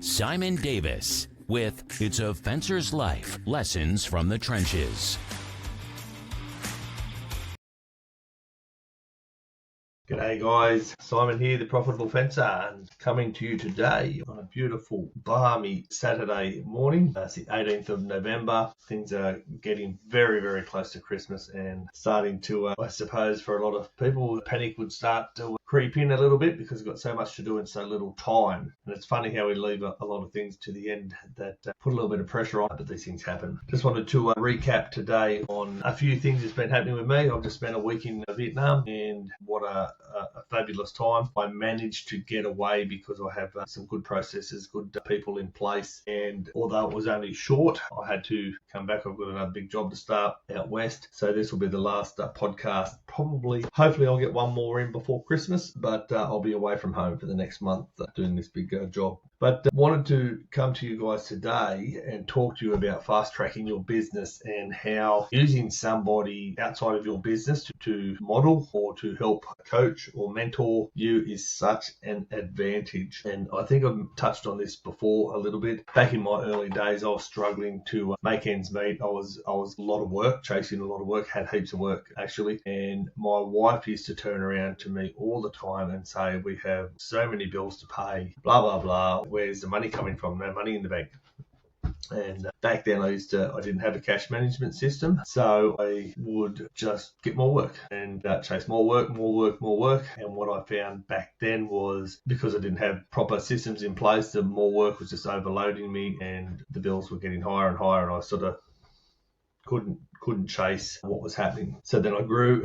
Simon Davis with It's a Fencer's Life, Lessons from the Trenches. G'day guys, Simon here, the Profitable Fencer, and coming to you today on a beautiful, balmy Saturday morning. It's the 18th of November. Things are getting very, very close to Christmas and starting to, I suppose, for a lot of people, panic would start to creep in a little bit because we've got so much to do in so little time. And it's funny how we leave a lot of things to the end that put a little bit of pressure on, but these things happen. Just wanted to recap today on a few things that's been happening with me. I've just spent a week in Vietnam, and what a fabulous time. I managed to get away because I have some good processes, good people in place, and although it was only short, I had to come back. I've got another big job to start out west, so this will be the last podcast. Hopefully I'll get one more in before Christmas, but I'll be away from home for the next month doing this big job. But wanted to come to you guys today and talk to you about fast tracking your business and how using somebody outside of your business to model or to help coach or mentor you is such an advantage. And I think I've touched on this before a little bit. Back in my early days, I was struggling to make ends meet. I was a lot of work, chasing a lot of work, had heaps of work actually. And my wife used to turn around to me all the time and say, we have so many bills to pay, blah, blah, blah. Where's the money coming from? No money in the bank. And back then I didn't have a cash management system, so I would just get more work and chase more work. And what I found back then was, because I didn't have proper systems in place, the more work was just overloading me and the bills were getting higher and higher, and I sort of couldn't chase what was happening. So then I grew,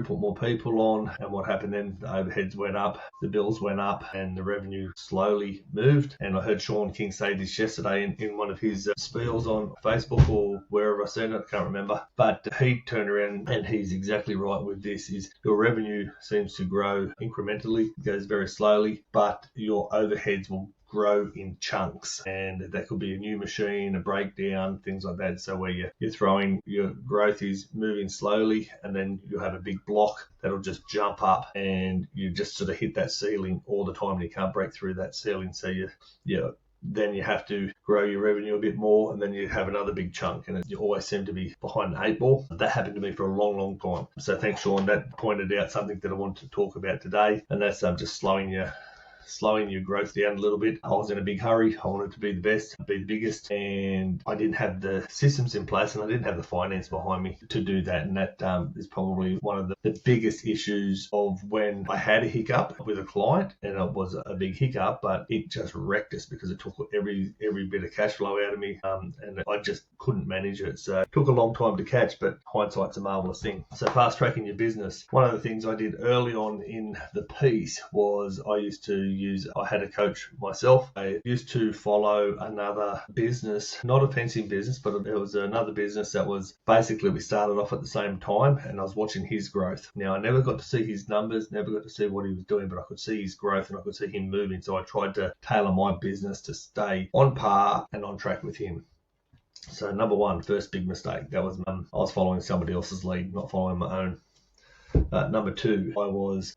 put more people on, and what happened then, the overheads went up, the bills went up, and the revenue slowly moved. And I heard Sean King say this yesterday in one of his spiels on Facebook or wherever I seen it, I can't remember. But he turned around, and he's exactly right with this, is your revenue seems to grow incrementally, it goes very slowly, but your overheads will grow in chunks, and that could be a new machine, a breakdown, things like that. So where you're throwing, your growth is moving slowly, and then you have a big block that'll just jump up, and you just sort of hit that ceiling all the time, and you can't break through that ceiling. So then you have to grow your revenue a bit more, and then you have another big chunk, and you always seem to be behind the eight ball. That happened to me for a long, long time. So thanks, Sean. That pointed out something that I wanted to talk about today, and that's just slowing your growth down a little bit. I was in a big hurry. I wanted to be the best, be the biggest, and I didn't have the systems in place, and I didn't have the finance behind me to do that. And that is probably one of the biggest issues of when I had a hiccup with a client, and it was a big hiccup, but it just wrecked us because it took every bit of cash flow out of me, and I just couldn't manage it. So it took a long time to catch, but hindsight's a marvelous thing. So fast tracking your business. One of the things I did early on in the piece was I had a coach myself. I used to follow another business, not a fencing business, but it was another business that was basically, we started off at the same time, and I was watching his growth. Now, I never got to see his numbers, never got to see what he was doing, but I could see his growth and I could see him moving. So I tried to tailor my business to stay on par and on track with him. So number one, first big mistake, that was I was following somebody else's lead, not following my own. Number two,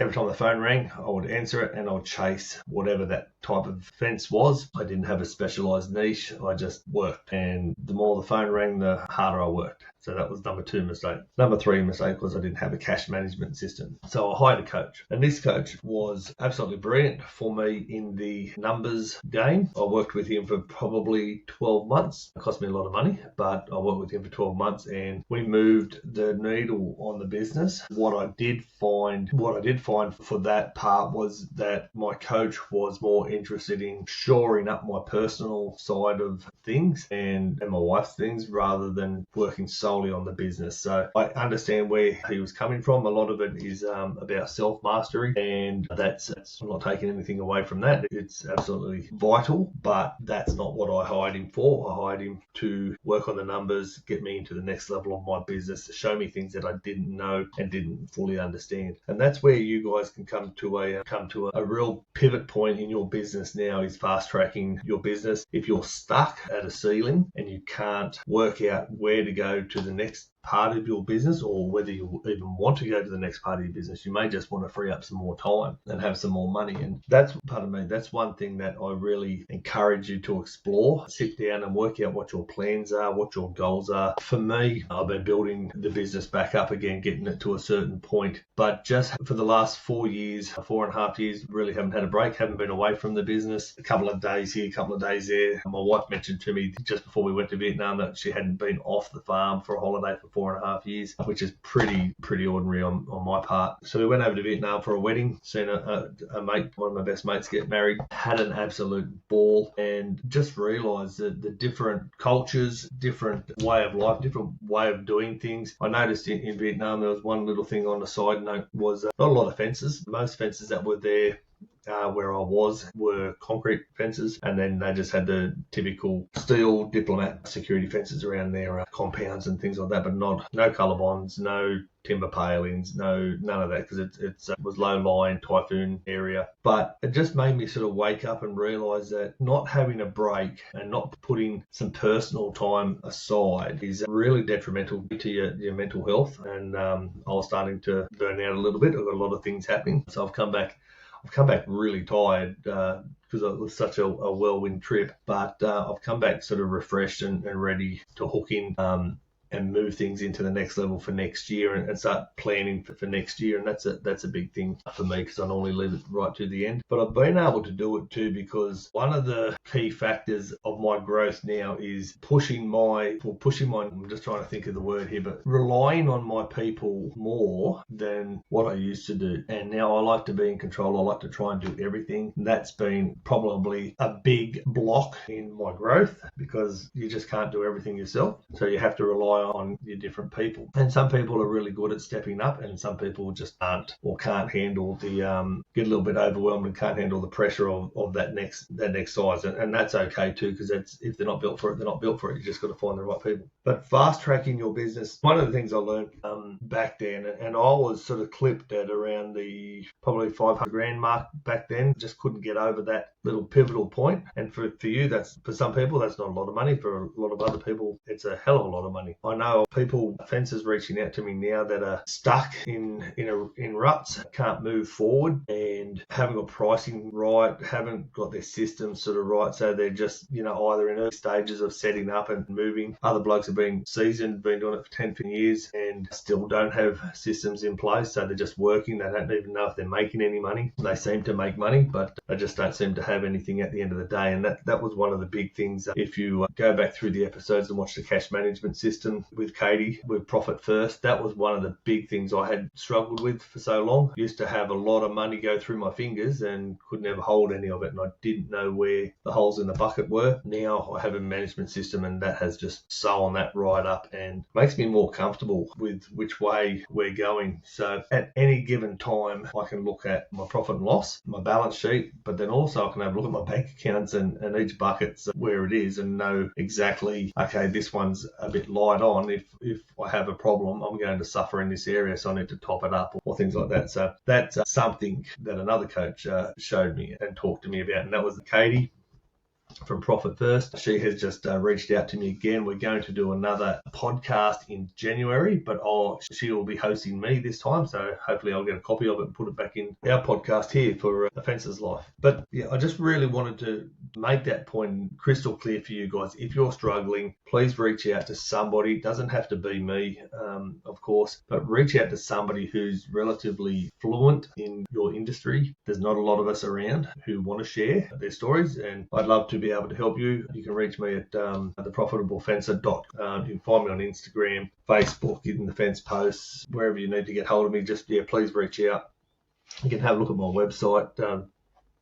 every time the phone rang, I would answer it and I would chase whatever that type of fence was. I didn't have a specialized niche. I just worked. And the more the phone rang, the harder I worked. So that was number two mistake. Number three mistake was I didn't have a cash management system. So I hired a coach. And this coach was absolutely brilliant for me in the numbers game. I worked with him for probably 12 months. It cost me a lot of money, but I worked with him for 12 months and we moved the needle on the business. What I did find for that part was that my coach was more interested in shoring up my personal side of things and my wife's things rather than working solely on the business. So I understand where he was coming from. A lot of it is about self-mastery, and I'm not taking anything away from that. It's absolutely vital, but that's not what I hired him for. I hired him to work on the numbers, get me into the next level of my business, show me things that I didn't know and didn't fully understand. And that's where you guys can come to a real pivot point in your business now, is fast tracking your business. If you're stuck at a ceiling and you can't work out where to go to the next part of your business or whether you even want to go to the next part of your business. You may just want to free up some more time and have some more money. And that's one thing that I really encourage you to explore. Sit down and work out what your plans are, what your goals are. For me, I've been building the business back up again, getting it to a certain point. But just for the last 4 years, 4.5 years, really haven't had a break, haven't been away from the business. A couple of days here, a couple of days there. My wife mentioned to me just before we went to Vietnam that she hadn't been off the farm for a holiday for 4.5 years, which is pretty ordinary on my part. So we went over to Vietnam for a wedding, seen a mate, one of my best mates, get married, had an absolute ball, and just realised that the different cultures, different way of life, different way of doing things. I noticed in Vietnam there was one little thing on the side note was not a lot of fences. Most fences that were there where I was were concrete fences, and then they just had the typical steel diplomat security fences around their compounds and things like that, but no colour bonds, no timber palings, none of that, because it was low-lying typhoon area. But it just made me sort of wake up and realise that not having a break and not putting some personal time aside is really detrimental to your mental health. And I was starting to burn out a little bit. I've got a lot of things happening, so I've come back really tired because it was such a whirlwind trip. But I've come back sort of refreshed and ready to hook in and move things into the next level for next year and start planning for next year. And that's a big thing for me because I normally leave it right to the end. But I've been able to do it too because one of the key factors of my growth now is pushing my, I'm just trying to think of the word here, but relying on my people more than what I used to do. And now I like to be in control. I like to try and do everything. And that's been probably a big block in my growth because you just can't do everything yourself. So you have to rely on your different people. And some people are really good at stepping up and some people just aren't or can't handle the, get a little bit overwhelmed and can't handle the pressure of that next size. And that's okay too, because if they're not built for it, they're not built for it. You just got to find the right people. But fast tracking your business, one of the things I learned back then, and I was sort of clipped at around the probably 500 grand mark back then, just couldn't get over that little pivotal point. And for you, that's, for some people, that's not a lot of money. For a lot of other people, it's a hell of a lot of money. I know people, fences reaching out to me now that are stuck in ruts, can't move forward and haven't got pricing right, haven't got their systems sort of right. So they're just, either in early stages of setting up and moving. Other blokes have been seasoned, been doing it for 10, 15 years and still don't have systems in place. So they're just working. They don't even know if they're making any money. They seem to make money, but they just don't seem to have anything at the end of the day. And that was one of the big things. If you go back through the episodes and watch the cash management system with Katie, with Profit First, that was one of the big things I had struggled with for so long. Used to have a lot of money go through my fingers and could never hold any of it, and I didn't know where the holes in the bucket were. Now I have a management system and that has just sewn that right up and makes me more comfortable with which way we're going. So at any given time I can look at my profit and loss, my balance sheet, but then also I can have a look at my bank accounts and each bucket's where it is and know exactly, okay, this one's a bit light on. If I have a problem, I'm going to suffer in this area, so I need to top it up or things like that. So that's something that another coach showed me and talked to me about, and that was Katie from Profit First. She has just reached out to me again. We're going to do another podcast in January, but she will be hosting me this time, so hopefully I'll get a copy of it and put it back in our podcast here for A Fencer's Life. But yeah, I just really wanted to make that point crystal clear for you guys. If you're struggling, please reach out to somebody. It doesn't have to be me, of course, but reach out to somebody who's relatively fluent in your industry. There's not a lot of us around who want to share their stories, and I'd love to be able to help you. You can reach me at theprofitablefencer.com. You can find me on Instagram, Facebook, in the fence posts, wherever you need to get hold of me. Just, please reach out. You can have a look at my website.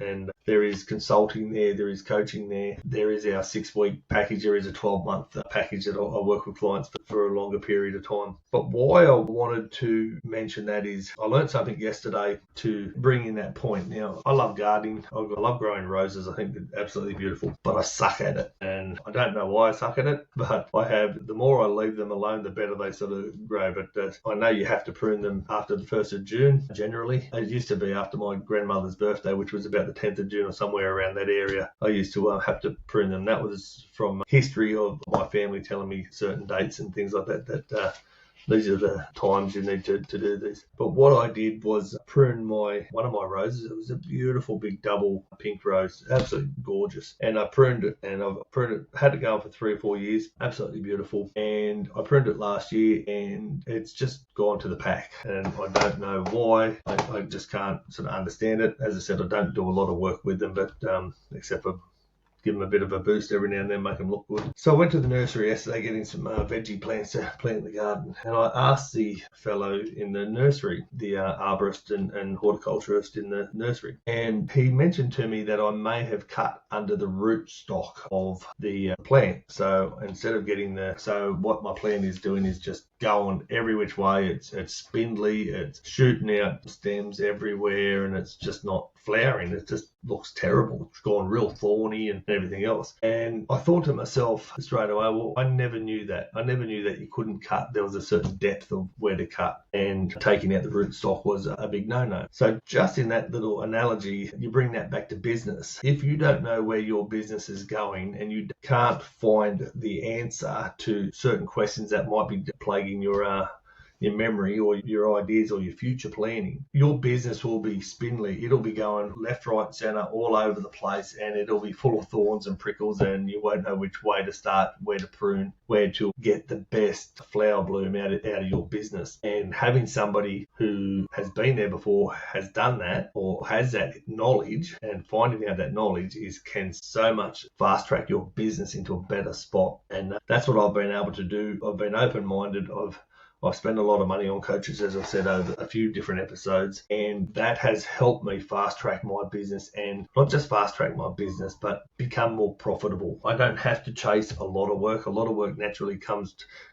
And there is consulting there, there is coaching there, there is our 6-week package, there is a 12-month package that I work with clients for a longer period of time. But why I wanted to mention that is I learned something yesterday to bring in that point. Now, I love gardening, I love growing roses, I think they're absolutely beautiful, but I suck at it. And I don't know why I suck at it, but the more I leave them alone, the better they sort of grow. But I know you have to prune them after the 1st of June, generally. It used to be after my grandmother's birthday, which was about the 10th of June or somewhere around that area. I used to have to prune them. That was from history of my family telling me certain dates and things like that these are the times you need to do this. But what I did was prune one of my roses. It was a beautiful big double pink rose, absolutely gorgeous. And I pruned it, and had it going for 3 or 4 years, absolutely beautiful. And I pruned it last year, and it's just gone to the pack. And I don't know why. I just can't sort of understand it. As I said, I don't do a lot of work with them, but except for give them a bit of a boost every now and then, make them look good. So I went to the nursery yesterday getting some veggie plants to plant in the garden, and I asked the fellow in the nursery, the arborist and horticulturist in the nursery, and he mentioned to me that I may have cut under the root stock of the plant. So instead of so what my plant is doing is just going every which way. It's spindly, it's shooting out stems everywhere, and it's just not flowering. It just looks terrible. It's gone real thorny and everything else. And I thought to myself straight away, well, I never knew that. I never knew that you couldn't cut. There was a certain depth of where to cut, and taking out the rootstock was a big no-no. So just in that little analogy, you bring that back to business. If you don't know where your business is going and you can't find the answer to certain questions that might be plaguing your memory or your ideas or your future planning, your business will be spindly. It'll be going left, right, center, all over the place, and it'll be full of thorns and prickles, and you won't know which way to start, where to prune, where to get the best flower bloom out of your business. And having somebody who has been there before, has done that, or has that knowledge, and finding out that knowledge can so much fast track your business into a better spot. And that's what I've been able to do. I've been open-minded. I've spent a lot of money on coaches, as I've said, over a few different episodes, and that has helped me fast track my business, and not just fast track my business, but become more profitable. I don't have to chase a lot of work. A lot of work naturally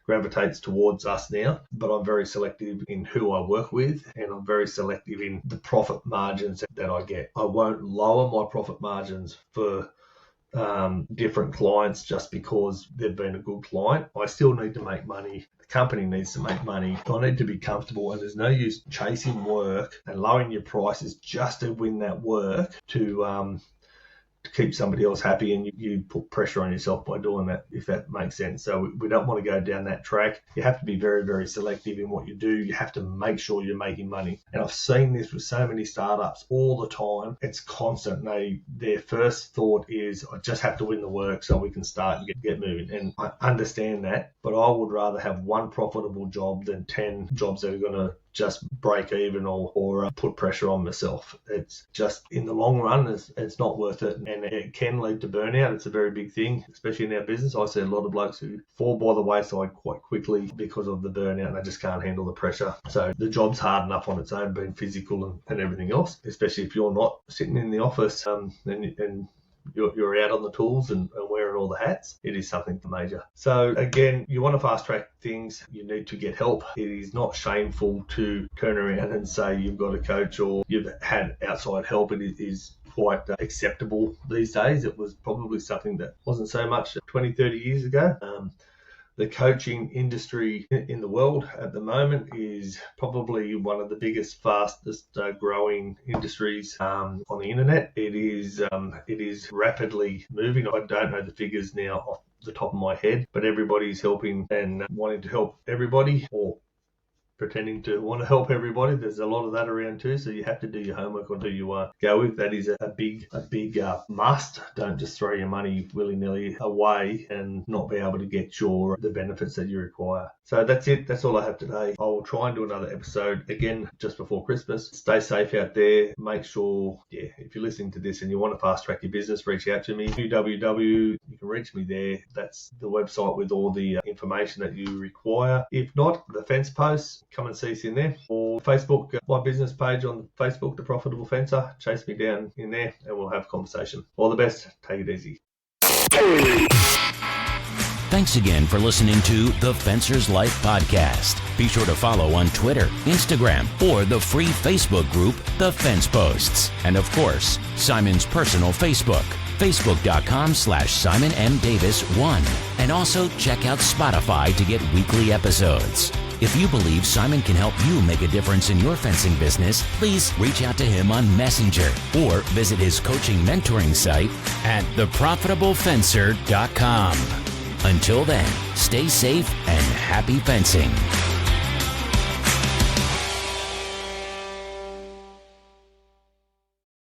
gravitates towards us now, but I'm very selective in who I work with, and I'm very selective in the profit margins that I get. I won't lower my profit margins for different clients just because they've been a good client. I still need to make money. The company needs to make money. I need to be comfortable, and there's no use chasing work and lowering your prices just to win that work to keep somebody else happy, and you put pressure on yourself by doing that, if that makes sense. So we don't want to go down that track. You have to be very, very selective in what you do. You have to make sure you're making money. And I've seen this with so many startups all the time. It's constant. Their first thought is, I just have to win the work so we can start and get moving. And I understand that, but I would rather have one profitable job than 10 jobs that are going to just break even or put pressure on myself. It's just, in the long run, it's not worth it, and it can lead to burnout. It's a very big thing, especially in our business. I see a lot of blokes who fall by the wayside quite quickly because of the burnout, and they just can't handle the pressure. So the job's hard enough on its own, being physical and everything else, especially if you're not sitting in the office and you're out on the tools and wearing all the hats. It is something major. So again, you want to fast track things, you need to get help. It is not shameful to turn around and say you've got a coach or you've had outside help. It is quite acceptable these days. It was probably something that wasn't so much 20, 30 years ago. The coaching industry in the world at the moment is probably one of the biggest, fastest growing industries on the internet. It is rapidly moving. I don't know the figures now off the top of my head, but everybody's helping and wanting to help everybody, or pretending to want to help everybody. There's a lot of that around too, so you have to do your homework on who you go with. That is a big must. Don't just throw your money willy-nilly away and not be able to get the benefits that you require. So that's it. That's all I have today. I will try and do another episode again just before Christmas. Stay safe out there. Make sure, if you're listening to this and you want to fast track your business, reach out to me. You can reach me there. That's the website with all the information that you require. If not, the fence posts, come and see us in there, or Facebook, my business page on Facebook, The Profitable Fencer. Chase me down in there and we'll have a conversation. All the best. Take it easy. Thanks again for listening to the Fencer's Life podcast. Be sure to follow on Twitter, Instagram, or the free Facebook group, The Fence Posts. And of course, Simon's personal Facebook, facebook.com/Simon M. Davis 1. And also check out Spotify to get weekly episodes. If you believe Simon can help you make a difference in your fencing business, please reach out to him on Messenger or visit his coaching mentoring site at theprofitablefencer.com. Until then, stay safe and happy fencing.